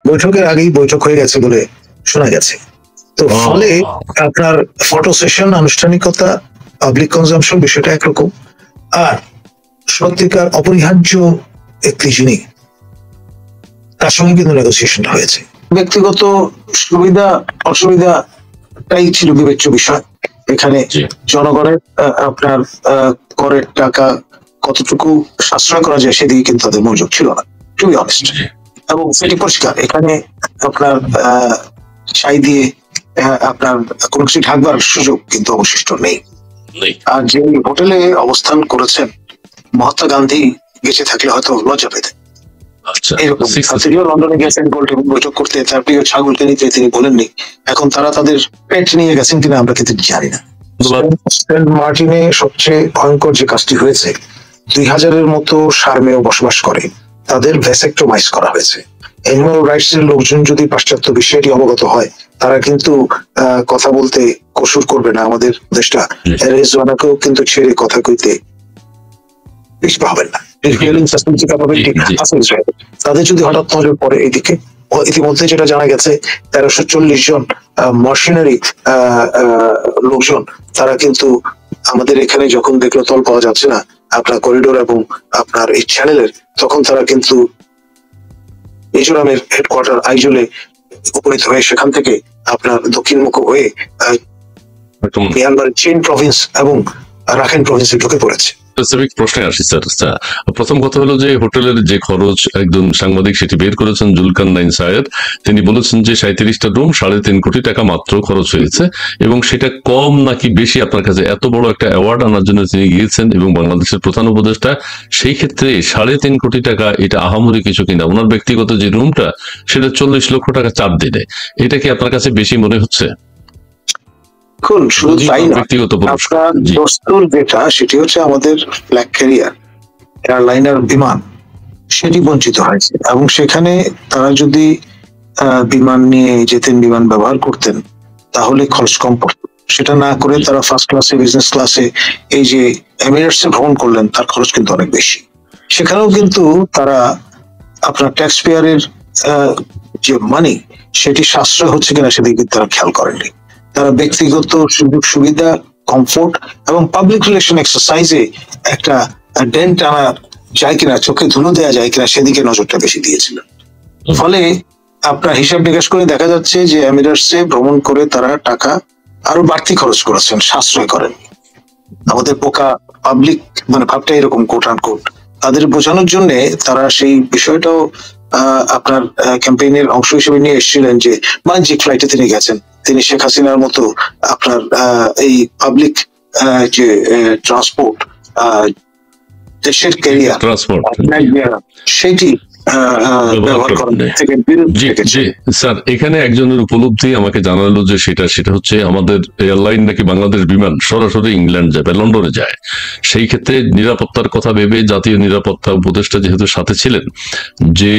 বৈঠকের আগেই বৈঠক হয়ে গেছে বলে শোনা গেছে। তো ফলে আপনার ফটো সেশন, আনুষ্ঠানিকতা, পাবলিক কনজাম্পশন বিষয়টা একরকম, আর সত্যিকার অপরিহার্য একটি যিনি, তার সঙ্গে কিন্তু নেগোসিয়েশনটা হয়েছে। ব্যক্তিগত সুবিধা অসুবিধাটাই ছিল বিবেচ্য বিষয়। এখানে জনগণের আপনার করের টাকা কতটুকু সাশ্রয় করা যায় সেদিকে কিন্তু তাদের মনোযোগ ছিল না, টু বি অনেস্ট। এবং সেটি পরিষ্কার, এখানে আপনার ছাই দিয়ে আপনার কোনো কিছু ঢাকবার সুযোগ কিন্তু অবশিষ্ট নেই। আর যে হোটেলে অবস্থান করেছেন মহাত্মা গান্ধী বেঁচে থাকলে হয়তো লজ্জা পেতেন। এরকম তিনিও লন্ডনে গেছেন বৈঠক করতে, তার প্রিয় ছাগলকে নিতে, তিনি বলেননি। এখন তারা তাদের পেট নিয়ে গেছেন কিনা আমরা কিন্তু জানি না। সেন্ট মার্টিনে সবচেয়ে ভয়ঙ্কর যে কাজটি হয়েছে, 2000-এর মতো সারমেয় বসবাস করে, তাদের ভ্যাসেক্টোমাইজ করা হয়েছে। অ্যানিমাল রাইটস এর লোকজন যদি পাশ্চাত্য বিষয়টি অবগত হয়, তারা কিন্তু কথা বলতে কসুর করবে না। আমাদের দেশটা রেজওয়ানাকেও কিন্তু ছেড়ে কথা কইতে পিছপা হবেন না। তাদের যদি হঠাৎ নজর পড়ে এইদিকে, ইতিমধ্যে যেটা জানা গেছে 1340 জন মার্সেনারি লোকজন, তারা কিন্তু আমাদের এখানে যখন দেখলো তল পাওয়া যাচ্ছে না আপনার করিডোর এবং আপনার এই চ্যানেলের, তখন তারা কিন্তু মিজোরামের হেডকোয়ার্টার আইজলে উপনীত হয়ে সেখান থেকে আপনার দক্ষিণমুখ হয়ে মিয়ানমারের চিন প্রভিন্স এবং রাখাইন প্রভিন্সে ঢুকে পড়েছে। স্পেসিফিক প্রশ্নে আসি স্যার। প্রথম কথা হলো যে হোটেলের যে খরচ, একজন সাংবাদিক সেটি বের করেছেন, জুলকারনাইন সায়েদ, তিনি বলেছেন যে 37টা রুম 3.5 কোটি টাকা মাত্র খরচ হয়েছে, এবং সেটা কম নাকি বেশি আপনার কাছে? এত বড় একটা অ্যাওয়ার্ড আনার জন্য তিনি গিয়েছেন এবং বাংলাদেশের প্রধান উপদেষ্টা, সেই ক্ষেত্রে 3.5 কোটি টাকা এটা আহামরি কিছু কিনা? ওনার ব্যক্তিগত যে রুমটা সেটা 40 লক্ষ টাকা 4 দিনে, এটা কি আপনার কাছে বেশি মনে হচ্ছে? শুধু তাই না, আপনার দস্তুর যেটা সেটি হচ্ছে আমাদের ব্ল্যাক ক্যারিয়ার এয়ারলাইনার বিমান, সেটি বঞ্চিত হয়েছে। এবং সেখানে তারা যদি বিমান নিয়ে যেতেন, বিমান ব্যবহার করতেন, তাহলে খরচ কম পড়ত। সেটা না করে তারা ফার্স্ট ক্লাসে, বিজনেস ক্লাসে এই যে এমিরেটস এ ভ্রমণ করলেন, তার খরচ কিন্তু অনেক বেশি। সেখানেও কিন্তু তারা আপনার ট্যাক্স পেয়ারের যে মানি, সেটি সাশ্রয় হচ্ছে কিনা সেদিকে কিন্তু তারা খেয়াল করেননি। তারা ব্যক্তিগত সুযোগ সুবিধা, কমফোর্ট এবং পাবলিক রিলেশন এক্সারসাইজে একটা ডেন্ট আনা যায় কিনা, চোখে ধুলো দেওয়া যায় কিনা, সেদিকে নজরটা বেশি দিয়েছিল। ফলে আপনার হিসাব নিকাশ করে দেখা যাচ্ছে যে এমিরেটসে ভ্রমণ করে তারা টাকা আরো বাড়তি খরচ করেছেন, সাশ্রয় করেন। আমাদের বোকা পাবলিক মানে ভাবটা এরকম, কোট আন কোট, তাদের বোঝানোর জন্য তারা সেই বিষয়টাও আপনার ক্যাম্পেইনের অংশ হিসেবে নিয়ে এসেছিলেন যে বাণিজ্যিক ফ্লাইটে তিনি গেছেন, তিনি শেখ হাসিনার মতো আপনার এই পাবলিক যে ট্রান্সপোর্ট, দেশের ক্যারিয়ার সেটি স্যার, এখানে একজনের উপলব্ধি আমাকে জানালো যে সেটা হচ্ছে আমাদের এয়ারলাইন নাকি বাংলাদেশ বিমান সরাসরি ইংল্যান্ড যাবে, লন্ডনে যায়। সেই ক্ষেত্রে নিরাপত্তার কথা ভেবে জাতীয় নিরাপত্তা উপদেষ্টা যেহেতু সাথে ছিলেন, যে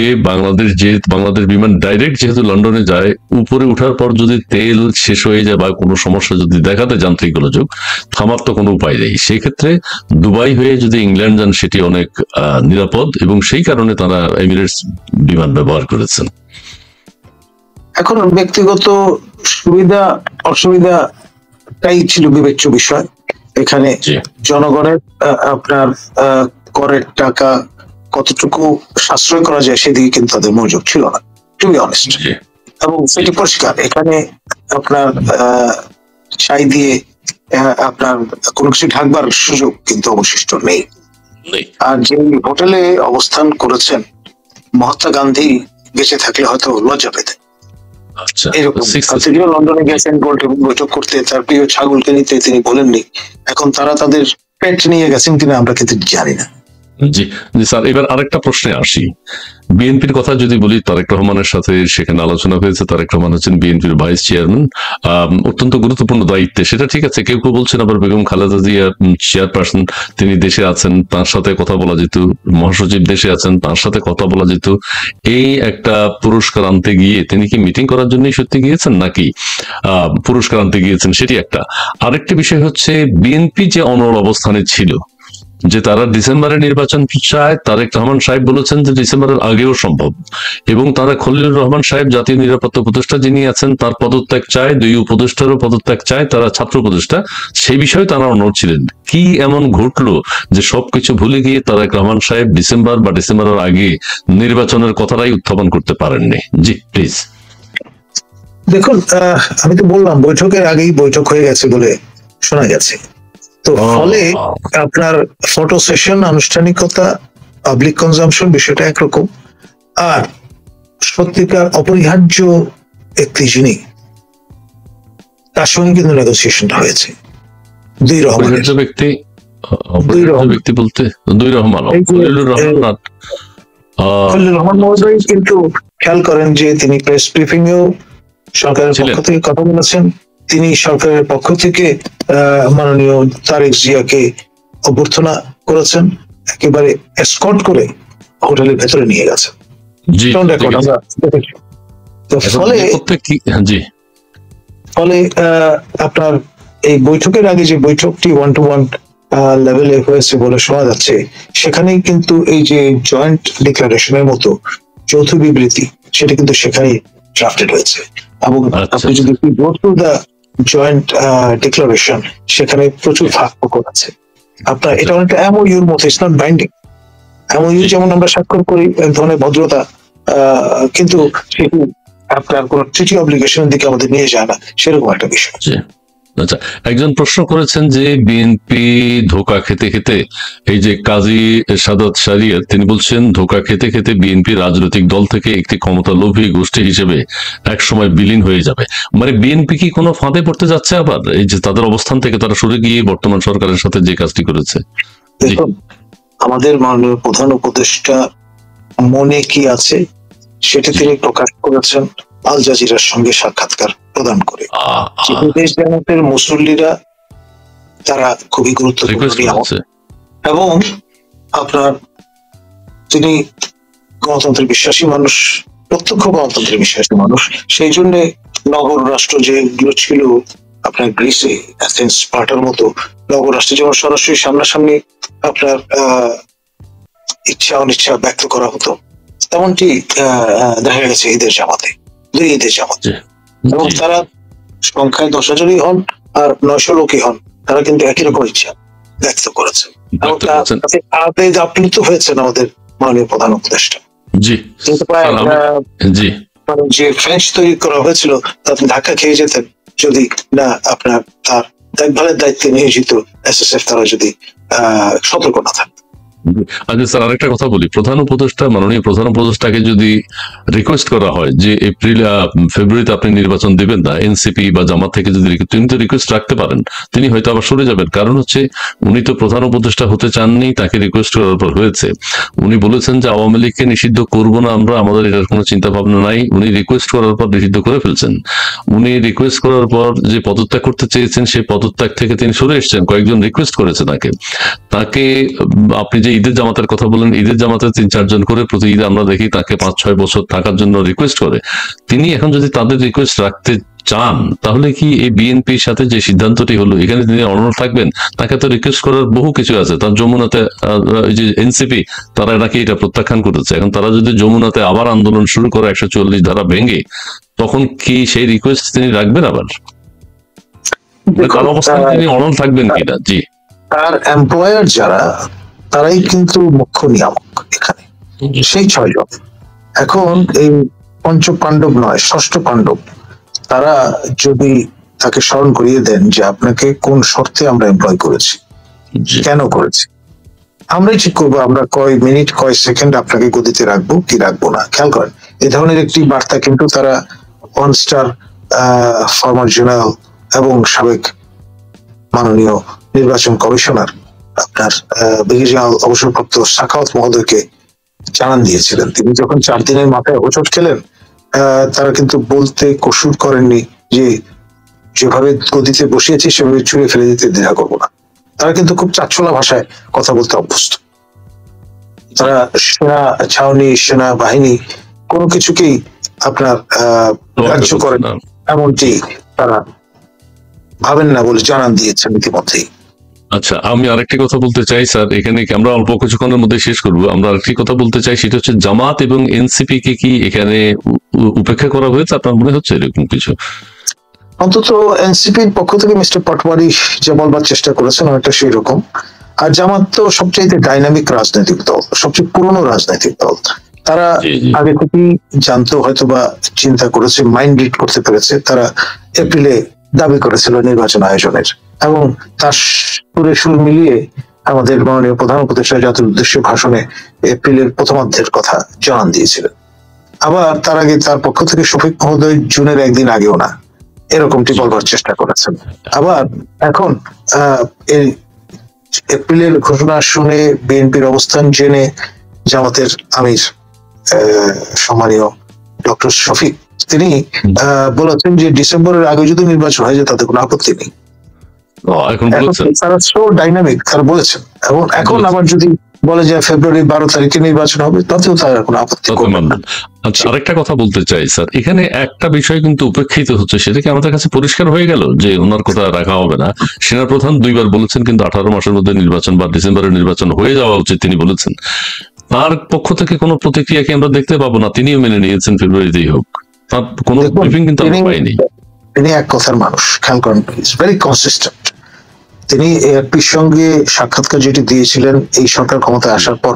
বাংলাদেশ বিমান ডাইরেক্ট যেহেতু লন্ডনে যায়, উপরে উঠার পর যদি তেল শেষ হয়ে যায় বা কোনো সমস্যা যদি দেখাতে যান্ত্রিক গোলযোগ, থামার তো কোনো উপায় নেই। সেই ক্ষেত্রে দুবাই হয়ে যদি ইংল্যান্ড যান সেটি অনেক নিরাপদ, এবং সেই কারণে তারা বিমান ব্যবহার করেছেন। এখন ব্যক্তিগত সুবিধা অসুবিধাটাই ছিল বিবেচ্য বিষয়। এখানে জনগণের আপনার করের টাকা কতটুকু সাশ্রয় করা যায় সেদিকে কিন্তু তাদের মনোযোগ ছিল না, টু বি অনেস্ট। এবং সেটি পরিষ্কার, এখানে আপনার ছাই দিয়ে আপনার কোনো কিছু ঢাকবার সুযোগ কিন্তু অবশিষ্ট নেই। আর যে হোটেলে অবস্থান করেছেন মহাত্মা গান্ধী বেঁচে থাকলে হয়তো লজ্জা পেতেন। এরকম তিনিও লন্ডনে গেছেন বৈঠক করতে, তার প্রিয় ছাগলকে নিতে, তিনি বলেননি। এখন তারা তাদের পেট নিয়ে গেছেন কিনা আমরা কিন্তু জানি না। জি স্যার, এবার আরেকটা প্রশ্নে আসি। বিএনপির কথা যদি বলি, তারেক রহমানের সাথে সেখানে আলোচনা হয়েছে। তারেক রহমান হচ্ছেন বিএনপির ভাইস চেয়ারম্যান, অত্যন্ত গুরুত্বপূর্ণ দায়িত্বে। সেটা ঠিক আছে, কেউ কেউ বলছেন আবার বেগম খালেদা জিয়া চেয়ারপারসন, তিনি দেশে আছেন, তার সাথে কথা বলা যেত। মহাসচিব দেশে আছেন, তার সাথে কথা বলা যেত। এই একটা পুরস্কার আনতে গিয়ে তিনি কি মিটিং করার জন্যই সত্যি গিয়েছেন নাকি পুরস্কার আনতে গিয়েছেন, সেটি একটা। আরেকটি বিষয় হচ্ছে বিএনপি যে অনড় অবস্থানে ছিল, যে তারা ডিসেম্বরে নির্বাচন চায়। তারেক রহমান সাহেব বলেছেন যে ডিসেম্বরের আগেও সম্ভব, এবং তারা খলিলুর রহমান সাহেব জাতীয় নিরাপত্তা উপদেষ্টা যিনি আছেন তার পদত্যাগ চায়, দুই উপদেষ্টারও পদত্যাগ চায়, তারা ছাত্র উপদেষ্টা। সেই বিষয়ে তারা অনড় ছিলেন। কি এমন ঘটলো যে সবকিছু ভুলে গিয়ে তারেক রহমান সাহেব ডিসেম্বর বা ডিসেম্বরের আগে নির্বাচনের কথাটাই উত্থাপন করতে পারেননি? জি প্লিজ। দেখুন, আমি তো বললাম বৈঠকের আগেই বৈঠক হয়ে গেছে বলে শোনা গেছে। তো ফলে আপনার ফটো সেশন, আনুষ্ঠানিকতা, পাবলিক কনজাম্পশন বিষয়টা একরকম, আর সত্যিকার অপরিহার্য একটি যিনি, তার সঙ্গে কিন্তু নেগোসিয়েশনটা হয়েছে দুই রহমানের। অপরিহার্য ব্যক্তি, অপরিহার্য ব্যক্তি বলতে দুই রহমান, খলিলুর রহমান আর খলিলুর রহমান মহোদয় কিন্তু খেয়াল করেন যে তিনি প্রেস ব্রিফিং এও সরকারের পক্ষ থেকে কথা বলেছেন। তিনি সরকারের পক্ষ থেকে মাননীয় তারেক জিয়াকে অভ্যর্থনা করেছেন, একেবারে এসকর্ট করে হোটেলের ভেতরে নিয়ে গেছেন। জি, তো ফলে আপনার এই বৈঠকের আগে যে বৈঠকটি 1-to-1 লেভেলে হয়েছে বলে শোনা যাচ্ছে, সেখানেই কিন্তু এই যে জয়েন্ট ডিক্লারেশনের মতো যৌথ বিবৃতি, সেটা কিন্তু সেখানেই ড্রাফটেড হয়েছে। এবং আপনি যদি go through the joint declaration, সেখানে প্রচুর ফাঁক আছে আপনার। এটা অনেকটা এমওইউর মতো, ইটস নট বাইন্ডিং। এমওইউ যেমন আমরা স্বাক্ষর করি এক ধরনের ভদ্রতা, কিন্তু সেটি আপনার কোন ট্রিটি অব্লিগেশনের দিকে আমাদের নিয়ে যায় না, সেরকম একটা বিষয়। আচ্ছা, একজন প্রশ্ন করেছেন যে বিএনপি ধোঁকা খেতে খেতে, এই যে কাজী সাদাত শরিয়ত তিনি বলছেন ধোঁকা খেতে খেতে বিএনপি রাজনৈতিক দল থেকে একটি ক্ষমতালোভী গোষ্ঠী হিসেবে এক সময় বিলীন হয়ে যাবে। মানে বিএনপি কি কোনো ফাঁদে পড়তে যাচ্ছে আবার, এই যে তাদের অবস্থান থেকে তারা সরে গিয়ে বর্তমান সরকারের সাথে যে কাজটি করেছে? আমাদের মাননীয় প্রধান উপদেষ্টা মনে কি আছে সেটা তিনি প্রকাশ করেছেন আল জাজিরার সঙ্গে সাক্ষাৎকার প্রদান করে। দেশ জামাতের মুসল্লিরা তারা খুবই গুরুত্বপূর্ণ, এবং আপনার তিনি গণতন্ত্রের বিশ্বাসী মানুষ, প্রত্যক্ষ গণতন্ত্রের বিশ্বাসী মানুষ। সেই জন্য নগর রাষ্ট্র যেগুলো ছিল আপনার গ্রিসে, অ্যাথেন্স, স্পার্টার মতো নগর রাষ্ট্রে যেমন সরাসরি সামনাসামনি আপনার ইচ্ছা অনিচ্ছা ব্যক্ত করা হতো, তেমনটি দেখা গেছে ঈদের জামাতে, দুই ঈদের জামাতে। এবং তারা সংখ্যায় 10,000ই হন আর 900 লোকই হন, তারা কিন্তু একই রকম ইচ্ছা ব্যক্ত করেছে, এবং তাতে আপ্লুত হয়েছেন আমাদের মাননীয় প্রধান উপদেষ্টা। যে ফ্রেঞ্চ তৈরি করা হয়েছিল তাতে ধাক্কা খেয়ে যেতেন যদি না আপনার তার দেখভালের দায়িত্বে নিয়োজিত এসএসএফ তারা যদি সতর্ক না থাকে। আচ্ছা স্যার, আরেকটা কথা বলি, প্রধান উপদেষ্টা, মাননীয় প্রধান উপদেষ্টাকে যদি রিকোয়েস্ট করা হয় যে এপ্রিল ফেব্রুয়ারিতে আপনি নির্বাচন দিবেন না, এনসিপি বা জামাত থেকে যদি তিনি তো রিকোয়েস্ট রাখতে পারেন, তিনি হয়তো আবার সরে যাবেন। কারণ হচ্ছে উনি তো প্রধান উপদেষ্টা হতে চাননি, তাকে রিকোয়েস্ট করার পর হয়েছে। উনি বলেছেন যে আওয়ামী লীগকে নিষিদ্ধ করব না আমরা, আমাদের এটার কোনো চিন্তা ভাবনা নাই। উনি রিকোয়েস্ট করার পর নিষিদ্ধ করে ফেলছেন। উনি রিকোয়েস্ট করার পর যে পদত্যাগ করতে চেয়েছেন, সেই পদত্যাগ থেকে তিনি সরে এসেছেন। কয়েকজন রিকোয়েস্ট করেছে তাকে আপনি যে ঈদের জামাতের কথা বলেন, ঈদের জামাতে 3-4 জন করে প্রতি ঈদে আমরা দেখি তাকে 5-6 বছর থাকার জন্য রিকোয়েস্ট করে। তিনি এখন যদি তাদের রিকোয়েস্ট রাখতে চান, তাহলে কি এই বিএনপির সাথে যে সিদ্ধান্তটি হলো এখানে তিনি অনড় থাকবেন? তাকে তো রিকোয়েস্ট করার বহু কিছু আছে। তার যমুনাতে যে এনসিপি তারা নাকি এটা প্রত্যাখ্যান করেছে। এখন তারা যদি যমুনাতে আবার আন্দোলন শুরু করে 140 ধারা ভেঙে, তখন কি সেই রিকোয়েস্ট তিনি রাখবেন আবার? তার অবস্থান তিনি অনড় থাকবেন কিনা? জি, তার এমপ্লয়ার যারা, তারাই কিন্তু মুখ্য নিয়ামক এখানে, সেই 6 জন। এখন এই পঞ্চপাণ্ডব নয়, ষষ্ঠ পাণ্ডব, তারা যদি তাকে স্মরণ করিয়ে দেন যে আপনাকে কোন শর্তে আমরা এমপ্লয় করেছি, কেন করেছি, আমরাই ঠিক করবো আমরা কয় মিনিট কয় সেকেন্ড আপনাকে গদিতে রাখবো কি রাখবো না। খেয়াল করেন, এই ধরনের একটি বার্তা কিন্তু তারা 1 স্টার ফরমার জেনারেল এবং সাবেক মাননীয় নির্বাচন কমিশনার আপনার ব্রিগেডিয়ার অবসরপ্রাপ্ত সাখাওয়াত মহোদয়কে জানান দিয়েছিলেন। তিনি যখন 4 দিনের মাথায় হোঁচট খেলেন, তারা কিন্তু বলতে কসুর করেননি যে যেভাবে গদিতে বসিয়েছি সেভাবে ছুঁড়ে ফেলে দিতে দ্বিধা করবো না। তারা কিন্তু খুব চাচ্ছলা ভাষায় কথা বলতে অভ্যস্ত। তারা সেনা ছাউনি, সেনা বাহিনী কোনো কিছুকেই আপনার গ্রাহ্য করেন এমনটি তারা ভাবেন না বলে জানান দিয়েছেন ইতিমধ্যেই। আচ্ছা, আমি আরেকটি কথা বলতে চাই স্যার, এখানে কি আমরা অল্প কিছুক্ষণের মধ্যে শেষ করব, আমরা আরেকটি কথা বলতে চাই, সেটা হচ্ছে জামাত এবং এনসিপি কে কি এখানে উপেক্ষা করা হয়েছে আপনার মনে হচ্ছে এরকম কিছু? অন্তত এনসিপির পক্ষ থেকে মিস্টার পাটওয়ারি যে বলবার চেষ্টা করেছেন অনেকটা সেই রকম। আর জামাত তো সবচেয়ে ডাইনামিক রাজনৈতিক দল, সবচেয়ে পুরনো রাজনৈতিক দল। তারা জি জি আগে থেকেই জানতো, হয়তো বা চিন্তা করেছে, মাইন্ড রিড করতে পেরেছে। তারা এপ্রিলে দাবি করেছিল নির্বাচন আয়োজনের, এবং তার সুরে সুর মিলিয়ে আমাদের মাননীয় প্রধান উপদেষ্টা জাতির উদ্দেশ্যে ভাষণে এপ্রিলের প্রথমার্ধের কথা জানান দিয়েছিলেন। আবার তার আগে তার পক্ষ থেকে শফিক মহোদয় জুনের একদিন আগেও না এরকমটি বলবার চেষ্টা করেছেন। আবার এখন এই এপ্রিলের ঘোষণা শুনে বিএনপির অবস্থান জেনে জামাতের আমির সম্মানীয় ডক্টর শফিক তিনি বলেছেন যে ডিসেম্বরের আগে যদি নির্বাচন হয় যে তাতে কোনো আপত্তি নেই। এখন বলেছেন তারা সো ডাইনামিক, তারা বলেছেন। এবং এখন আবার যদি বলে যে ফেব্রুয়ারি 12 তারিখে নির্বাচন হবে, তাতেও তারা কোনো আপত্তি করবেন না। আচ্ছা, আরেকটা কথা বলতে চাই স্যার, এখানে একটা বিষয় কিন্তু উপেক্ষিত হচ্ছে, সেটা কি আমাদের কাছে পরিষ্কার হয়ে গেল যে ওনার কথা রাখা হবে না? সেনাপ্রধান 2বার বলেছেন, কিন্তু 18 মাসের মধ্যে নির্বাচন বা ডিসেম্বরের নির্বাচন হয়ে যাওয়া উচিত তিনি বলেছেন। তার পক্ষ থেকে কোনো প্রতিক্রিয়া কি আমরা দেখতে পাবো না? তিনিও মেনে নিয়েছেন ফেব্রুয়ারিতেই হোক, তার কোনো ব্রিফিং কিন্তু আমরা পাইনি। তিনি এক কথার মানুষ, খেয়াল করেন, ভেরি কনসিস্টেন্ট। তিনি এএফপির সঙ্গে সাক্ষাৎকার যেটি দিয়েছিলেন এই সরকার ক্ষমতায় আসার পর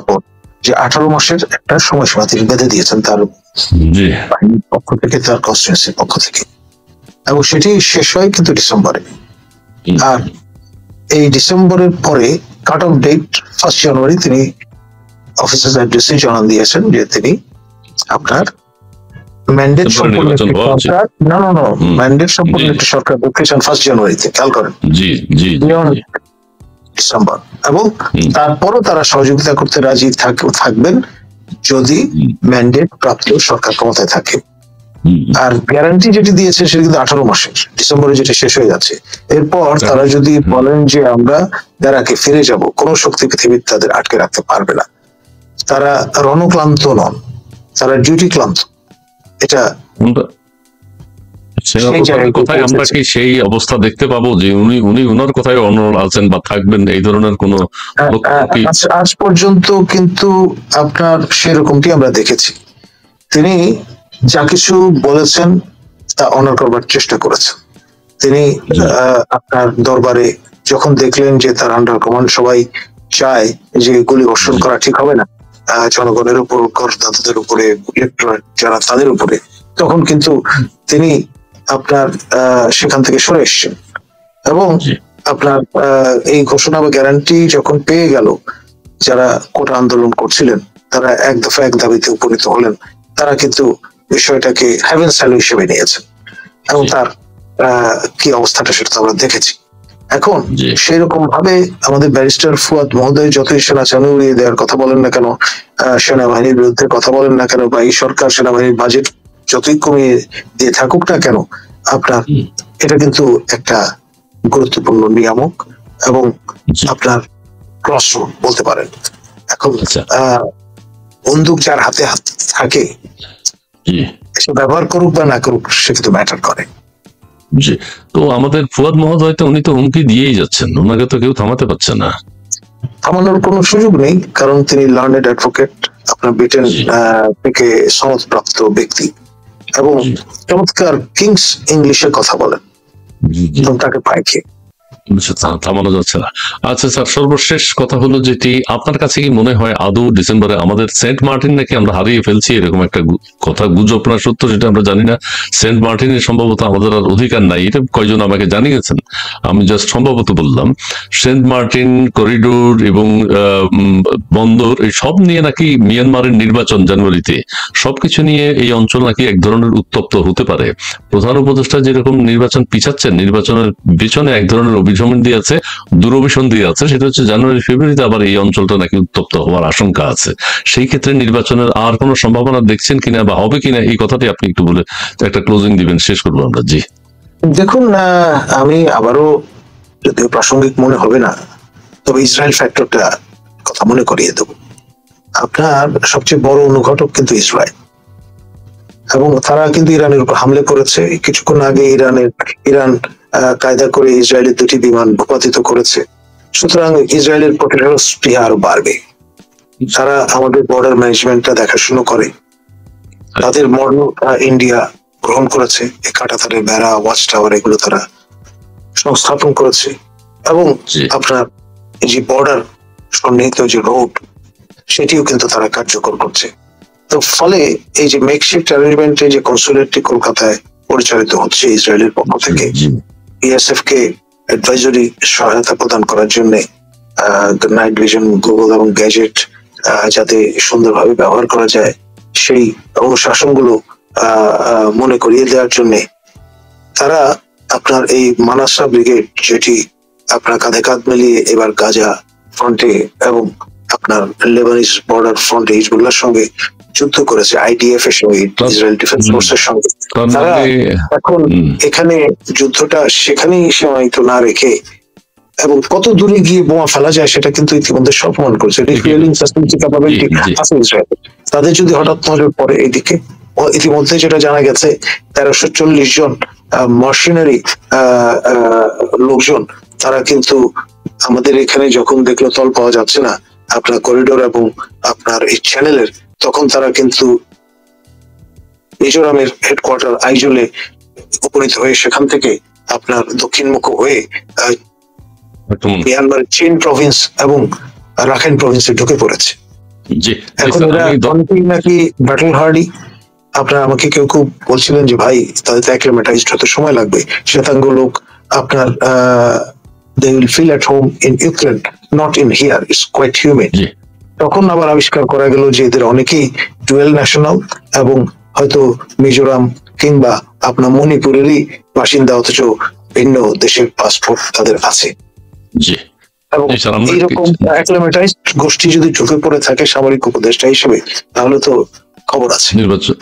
যে 18 মাসের একটা সময়সীমা তিনি বেঁধে দিয়েছেন তার বাহিনীর পক্ষ থেকে, তার কনস্টিটিউয়েন্সির পক্ষ থেকে, এবং সেটি শেষ হয় কিন্তু ডিসেম্বরে। আর এই ডিসেম্বরের পরে কাট অফ ডেট 1 জানুয়ারি তিনি অফিসার্স অ্যাড্রেসে জানান দিয়েছেন যে তিনি আপনার ম্যান্ডেট সম্পূর্ণ ম্যান্ডেট সম্পূর্ণ একটি সরকার দেখতে চান 1 জানুয়ারিতে। খেয়াল করেন, জি জি ডিসেম্বর, এবং তারপরও তারা সহযোগিতা করতে রাজি থাকবেন যদি ম্যান্ডেট প্রাপ্ত সরকার ক্ষমতায় থাকে। আর গ্যারান্টি যেটি দিয়েছে সেটা কিন্তু 18 মাসের, ডিসেম্বরে যেটা শেষ হয়ে যাচ্ছে। এরপর তারা যদি বলেন যে আমরা ব্যারাকে ফিরে যাব, কোন শক্তি পৃথিবীর তাদের আটকে রাখতে পারবে না। তারা রণক্লান্ত নন, তারা ডিউটি ক্লান্ত। এটা কোথায় আমরা কি সেই অবস্থা দেখতে পাবো যে উনি ওনার কথায় অনড় আছেন বা থাকবেন, এই ধরনের কোন? আজ পর্যন্ত কিন্তু আপনার সেরকমটি আমরা দেখেছি। তিনি যা কিছু বলেছেন তা অনার করবার চেষ্টা করেছেন। তিনি আপনার দরবারে যখন দেখলেন যে তার আন্ডার কমান্ড সবাই চায় যে গুলি বর্ষণ করা ঠিক হবে না জনগণের উপর, করদাতাদের উপরে, ইলেকট্রয়েট যারা তাদের উপরে, তখন কিন্তু তিনি আপনার সেখান থেকে সরে এসছেন। এবং আপনার এই ঘোষণা বা গ্যারান্টি যখন পেয়ে গেল, যারা কোটা আন্দোলন করছিলেন তারা এক দফা এক দাবিতে উপনীত হলেন। তারা কিন্তু বিষয়টাকে হেভেন স্যালো হিসেবে নিয়েছেন, এবং তার কি অবস্থাটা সেটা তো আমরা দেখেছি। এখন সেই রকম ভাবে আমাদের ব্যারিস্টার ফুয়াদ মহোদয় যতই সেনা চালু উড়িয়ে দেওয়ার কথা বলেন না কেন, সেনাবাহিনীর বিরুদ্ধে কথা বলেন না কেন, বা এই সরকার সেনাবাহিনীর বাজেট যতই কমিয়ে দিয়ে থাকুক না কেন, আপনার এটা কিন্তু একটা গুরুত্বপূর্ণ নিয়ামক এবং আপনার ক্রসরোড বলতে পারেন। এখন বন্দুক যার হাতে থাকে সে ব্যবহার করুক বা না করুক, সে কিন্তু ম্যাটার করে। তো আমাদের ফুয়াদ মহোদয় তো উনি তো হুমকি দিয়েই যাচ্ছেন, ওনাকে তো কেউ থামাতে পারছে না। থামানোর কোনো সুযোগ নেই, কারণ তিনি লার্নেড অ্যাডভোকেট, আপনার ব্রিটেন থেকে সনদপ্রাপ্ত ব্যক্তি, এবং চমৎকার কিংস ইংলিশে কথা বলেন, তাকে পায় খেয়ে থামানো যাচ্ছে না। আচ্ছা স্যার, সর্বশেষ কথা হলো যেটি, আপনার কাছে কি মনে হয় আদৌ ডিসেম্বরে আমাদের সেন্ট মার্টিন নাকি আমরা হারিয়ে ফেলছি, এরকম একটা কথা, গুজব না সত্য সেটা আমরা জানি না। সেন্ট মার্টিনের সম্ভবত আমাদের আর অধিকার নাই, এটা কয়জন আমাকে জানিয়েছেন, আমি জাস্ট সম্ভবত বললাম। সেন্ট মার্টিন করিডোর এবং বন্দর এই সব নিয়ে নাকি মিয়ানমারের নির্বাচন জানুয়ারিতে, সবকিছু নিয়ে এই অঞ্চল নাকি এক ধরনের উত্তপ্ত হতে পারে। প্রধান উপদেষ্টা যেরকম নির্বাচন পিছাচ্ছেন, নির্বাচনের পিছনে এক ধরনের অভিসন্ধি আছে, দূরভিসন্ধি আছে, সেটা হচ্ছে জানুয়ারি ফেব্রুয়ারিতে আবার এই অঞ্চলটা নাকি উত্তপ্ত হওয়ার আশঙ্কা আছে। সেই ক্ষেত্রে নির্বাচনের আর কোনো সম্ভাবনা দেখছেন কিনা বা হবে কিনা, এই কথাটি আপনি একটু বলে একটা ক্লোজিং দিবেন, শেষ করবো আমরা। জি দেখুন, আমি আবারও, যদিও প্রাসঙ্গিক মনে হবে না, তবে ইসরায়েল ফ্যাক্টরটা কথা মনে করিয়ে দেব। আপনার সবচেয়ে বড় অনুঘটক কিন্তু ইসরায়েল, এবং তারা কিন্তু ইরানের উপর হামলে করেছে। কিছুক্ষণ আগে ইরান কায়দা করে ইসরায়েলের 2টি বিমান ভূপাতিত করেছে, সুতরাং ইসরায়েলের প্রতিরোধ স্পৃহা আরো বাড়বে। তারা আমাদের বর্ডার ম্যানেজমেন্টটা দেখাশোনা করে, তাদের মডেল ইন্ডিয়া গ্রহণ করেছে, এই কাঁটাতারের বেড়া, ওয়াচ টাওয়ার এগুলো তারা সংস্থাপন করেছে, এবং আপনার এই যে বর্ডার সন্নিহিত যে রোড সেটিও কিন্তু তারা কার্যকর করছে। তো ফলে এই যে মেকশিফট অ্যারেঞ্জমেন্টে যে কনসুলেটটি কলকাতায় পরিচালিত হচ্ছে ইসরায়েলের পক্ষ থেকে, বিএসএফ কে অ্যাডভাইজরি সহায়তা প্রদান করার জন্য নাইট ভিশন, গুগল এবং গ্যাজেট যাতে সুন্দরভাবে ব্যবহার করা যায় সেই অনুশাসনগুলো মনে করিয়ে দেওয়ার জন্য তারা আপনার এই মানাসা ব্রিগেড, যেটি আপনার কাঁধে কাঁধ মিলিয়ে এবার গাজা ফ্রন্টে এবং আপনার লেবানিজ বর্ডার ফ্রন্টে হিজবুল্লাহর সঙ্গে যুদ্ধ করেছে, আইডিএফ এর সঙ্গে, ইসরায়েল ডিফেন্স ফোর্সের সঙ্গে। তারা এখন এখানে যুদ্ধটা সেখানেই সীমায়িত না রেখে এবং কত দূরে গিয়ে বোমা ফেলা যায় সেটা কিন্তু ইতিমধ্যে সব প্রমাণ করেছে। তাদের যদি হঠাৎ নজর পড়ে এইদিকে, ইতিমধ্যে যেটা জানা গেছে 1340 জন মার্সেনারি লোকজন তারা কিন্তু আমাদের এখানে যখন দেখলো তল পাওয়া যাচ্ছে না আপনার করিডোর এবং আপনার এই চ্যানেলের, তখন তারা কিন্তু মিজোরামের হেডকোয়ার্টার আইজলে উপনীত হয়ে সেখান থেকে আপনার দক্ষিণমুখ হয়ে মিয়ানমারের চিন প্রভিন্স এবং রাখাইন প্রভিন্সে ঢুকে পড়েছে। এখন এরা অনেকেই নাকি ব্যাটল হার্ডি। আপনার আমাকে কেউ কেউ বলছিলেন যে ভাই তাদের তো অ্যাক্লিমেটাইজড হতে সময় লাগবে, শ্বেতাঙ্গ লোক আপনার they will feel at home in Ukraine, not in here, it's quite humid. তখন আবার আবিষ্কার করা গেল যে এদের অনেকেই ডুয়েল ন্যাশনাল এবং হয়তো মিজোরাম কিংবা আপনার মণিপুরেরই বাসিন্দা, অথচ ভিন্ন দেশের পাসপোর্ট তাদের আছে। এবং এইরকম অ্যাক্লিমেটাইজড গোষ্ঠী যদি ঢুকে পড়ে থাকে সামরিক উপদেষ্টা হিসেবে, তাহলে তো খবর আছে নির্বাচন।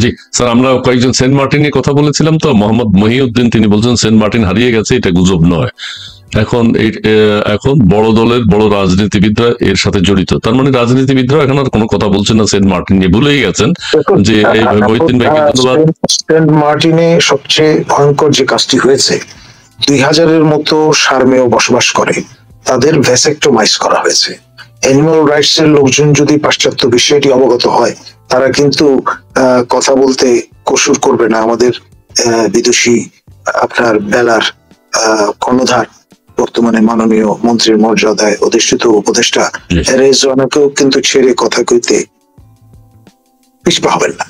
জি স্যার, আমরা কয়েকজন সেন্ট মার্টিনের কথা বলেছিলাম, তো মোহাম্মদ মহিউদ্দিন তিনি বলছেন সেন্ট মার্টিন হারিয়ে গেছে, এটা গুজব নয়। এখন বড় দলের বড় রাজনীতিবিদরা এর সাথে জড়িত, তার মানে রাজনীতিবিদরা এখন আর কোনো কথা বলছেন না সেন্ট মার্টিন নিয়ে, ভুলেই গেছেন যে সেন্ট মার্টিনে সবচেয়ে ভয়ঙ্কর যে কাজটি হয়েছে, 2000-এর মতো সার্মেয় বসবাস করে, তাদের ভ্যাসেক্টোমাইজ করা হয়েছে। অ্যানিমাল রাইটস এর লোকজন যদি পাশ্চাত্য বিষয়টি অবগত হয়, তারা কিন্তু কথা বলতে কসুর করবে না। আমাদের বিদেশি আপনার বেলার কর্ণধার, বর্তমানে মাননীয় মন্ত্রীর মর্যাদায় অধিষ্ঠিত উপদেষ্টা রেজওয়ানাকেও কিন্তু ছেড়ে কথা কইতে পিছপা হবেন না।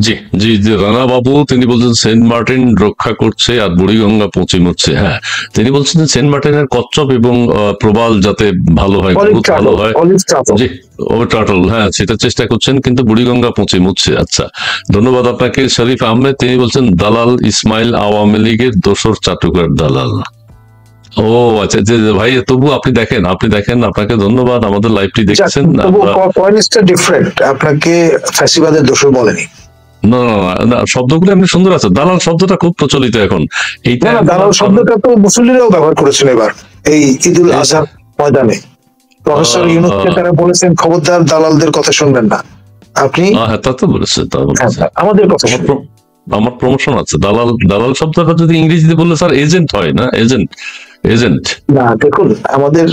জি জি জি, রানা বাবু তিনি বলছেন সেন্ট মার্টিন রক্ষা করছে আর বুড়িগঙ্গা পচে মরছে। হ্যাঁ, তিনি বলছেন সেন্ট মার্টিনের কচ্ছপ এবং প্রবাল যাতে ভালো হয়, ভালো হয়। জি, ও টার্টল, হ্যাঁ সেটা চেষ্টা করছেন, কিন্তু বুড়িগঙ্গা পচে মরছে। আচ্ছা, ধন্যবাদ আপনাকে। শরীফ আহমেদ তিনি বলছেন দালাল ইসমাইল আওয়ামী লীগের দোসর চাটুকার দালাল। ও আচ্ছা, যে ভাই তবু আপনি দেখেন আপনাকে ধন্যবাদ, আমাদের লাইভটি দেখছেন। আপনাকে ফ্যাসিবাদের দোসর বলেনি, না না, শব্দগুলো এমনি সুন্দর আছে। দালাল শব্দটা খুব প্রচলিত এখন। এইটা দালাল শব্দটা তো মুসল্লিরাও ব্যবহার করেছেন এবার এই ঈদুল আজহার ময়দানে। প্রফেসর ইউনূসকে তারা বলেছেন খবরদার দালালদের কথা শুনবেন না। আপনি তা তো বলেছে, আমাদের কথা আমার প্রমোশন আছে। দালাল শব্দটা যদি ইংরেজিতে বললে স্যার এজেন্ট হয় না, এজেন্ট না। দেখুন আমাদের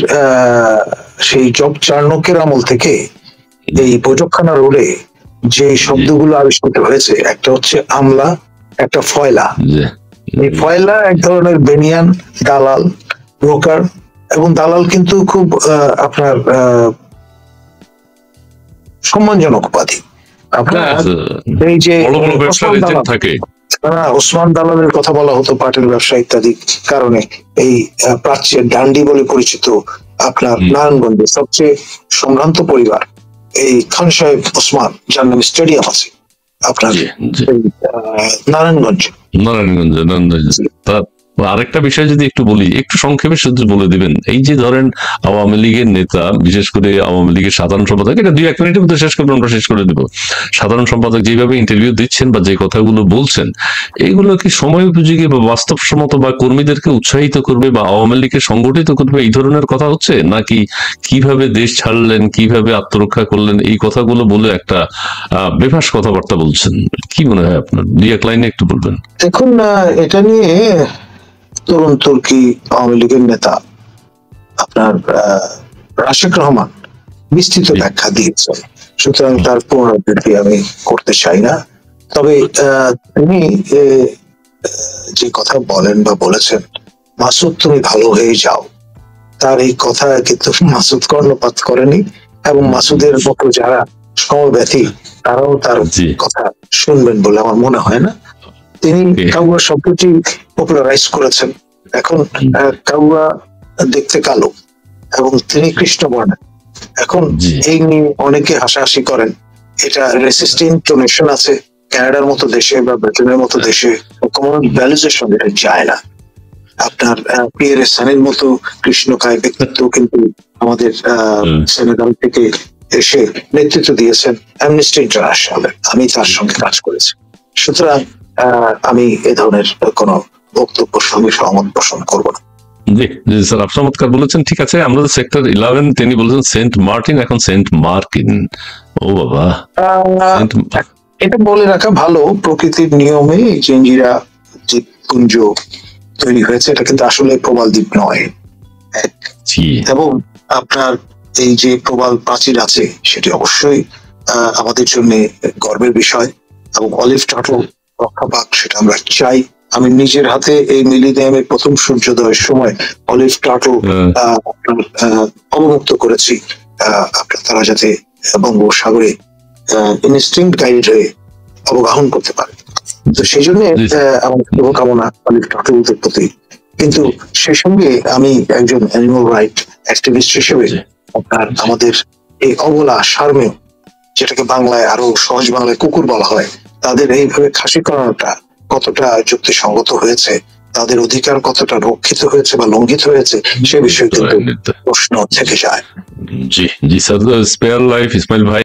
সেই জব চার্নকের আমল থেকে এই বৈঠকখানা রোডে যে শব্দগুলো আবিষ্কৃত হয়েছে, একটা হচ্ছে আমলা, একটা ফয়লা। এই ফয়লা এক ধরনের বেনিয়ান, দালাল, ব্রোকার, এবং দালাল কিন্তু খুব আপনার সম্মানজনক উপাধি। আপনার এই যে ওসমান দালালের কথা বলা হতো, পাটের ব্যবসা ইত্যাদি কারণে এই প্রাচ্যের ডান্ডি বলে পরিচিত আপনার নারায়ণগঞ্জে সবচেয়ে সম্ভ্রান্ত পরিবার এই খান সাহেব ওসমান, যার নামে স্টেডিয়াম আছে আপনার নারায়ণগঞ্জ। আরেকটা বিষয় যদি একটু বলি, একটু সংক্ষেপে শুধু বলে দিবেন, এই যে ধরেন আওয়ামী লীগের নেতা, বিশেষ করে আওয়ামী লীগের সাধারণ সম্পাদক, এটা 2-1 মিনিটের মধ্যে শেষ করবো, আমরা শেষ করে দেবো। সাধারণ সম্পাদক যেভাবে ইন্টারভিউ দিচ্ছেন বা যে কথাগুলো বলছেন, এইগুলো কি সময় উপযোগী বা বাস্তবসম্মত বা কর্মীদেরকে উৎসাহিত করবে বা আওয়ামী লীগকে সংগঠিত করবে, এই ধরনের কথা হচ্ছে, নাকি কিভাবে দেশ ছাড়লেন, কিভাবে আত্মরক্ষা করলেন, এই কথাগুলো বলে একটা বেফাস কথাবার্তা বলছেন? কি মনে হয় আপনার? 2-1 লাইনে একটু বলবেন। দেখুন এটা নিয়ে তরুণ তুর্কি আওয়ামী লীগের নেতা আপনার রাশেক রহমান বিস্তৃত ব্যাখ্যা দিয়েছেন, সুতরাং তার পুনরাবৃত্তি আমি করতে চাই না। তবে তিনি যে কথা বলেন বা বলেছেন, মাসুদ তুমি ভালো হয়ে যাও, তার এই কথা কিন্তু মাসুদ কর্ণপাত করেনি, এবং মাসুদের মতো যারা সমব্যথী তারাও তার কথা শুনবেন বলে আমার মনে হয় না। তিনি কাউয়া শব্দটি পপুলারাইজ করেছেন। এখন কাউয়া দেখতে কালো এবং তিনি কৃষ্ণবর্ণের। এখন এই নিয়ে অনেকে হাসাহাসি করেন, এটা রেসিস্ট ইন্টোনেশন আছে কানাডার মতো দেশে বা ব্রিটেনের মতো দেশে, কমনওয়েলথ ভ্যালুজের সঙ্গে এটা যায় না। আপনার পিয়ের সানের মতো কৃষ্ণকায় ব্যক্তিত্ব কিন্তু আমাদের সেনেগাল থেকে এসে নেতৃত্ব দিয়েছেন অ্যামনেস্টি ইন্টারন্যাশনালে, আমি তার সঙ্গে কাজ করেছি। সুতরাং আমি এ ধরনের কোন বক্তব্য সঙ্গে সহমত পোষণ করবো না। জি জি স্যার, আপনি চমৎকার বলেছেন। ঠিক আছে, আমরা সেক্টর 11, তিনি বলেছেন সেন্ট মার্টিন, এখন সেন্ট মার্কিন। ও বাবা, এটা বলে রাখা ভালো, প্রকৃতির নিয়মে এই জেঞ্জিরা দ্বীপপুঞ্জ তৈরি হয়েছে, এটা কিন্তু আসলে প্রবাল দ্বীপ নয়। এবং আপনার এই যে প্রবাল প্রাচীর আছে সেটি অবশ্যই আমাদের জন্য গর্বের বিষয়, এবং অলিভ টার্টল রক্ষা পাক সেটা আমরা চাই। আমি নিজের হাতে এই মিলিনিয়ামের প্রথম সূর্যোদয়ের সময় অলিভ টার্টল অবমুক্ত করেছি, আপনার তারা যাতে বঙ্গোপসাগরে ইনস্টিংক্ট গাইড হয়ে অবগাহন করতে পারে। তো সেই জন্য আমার শুভকামনা অলিভ টার্টলদের প্রতি। কিন্তু সে সঙ্গে আমি একজন অ্যানিমাল রাইট অ্যাক্টিভিস্ট হিসেবে আপনার আমাদের এই অবলা সারমেয়, যেটাকে বাংলায় আরো সহজ বাংলায় কুকুর বলা হয়, তাদের এইভাবে খাসি করানোটা কতটা যুক্তিসঙ্গত হয়েছে, তাদের অধিকার কতটা রক্ষিত হয়েছে বা লঙ্ঘিত হয়েছে, সে বিষয়ে কিন্তু প্রশ্ন থেকে যায়। জি জি স্যার, স্পেয়ার লাইফ ইসমাইল ভাই।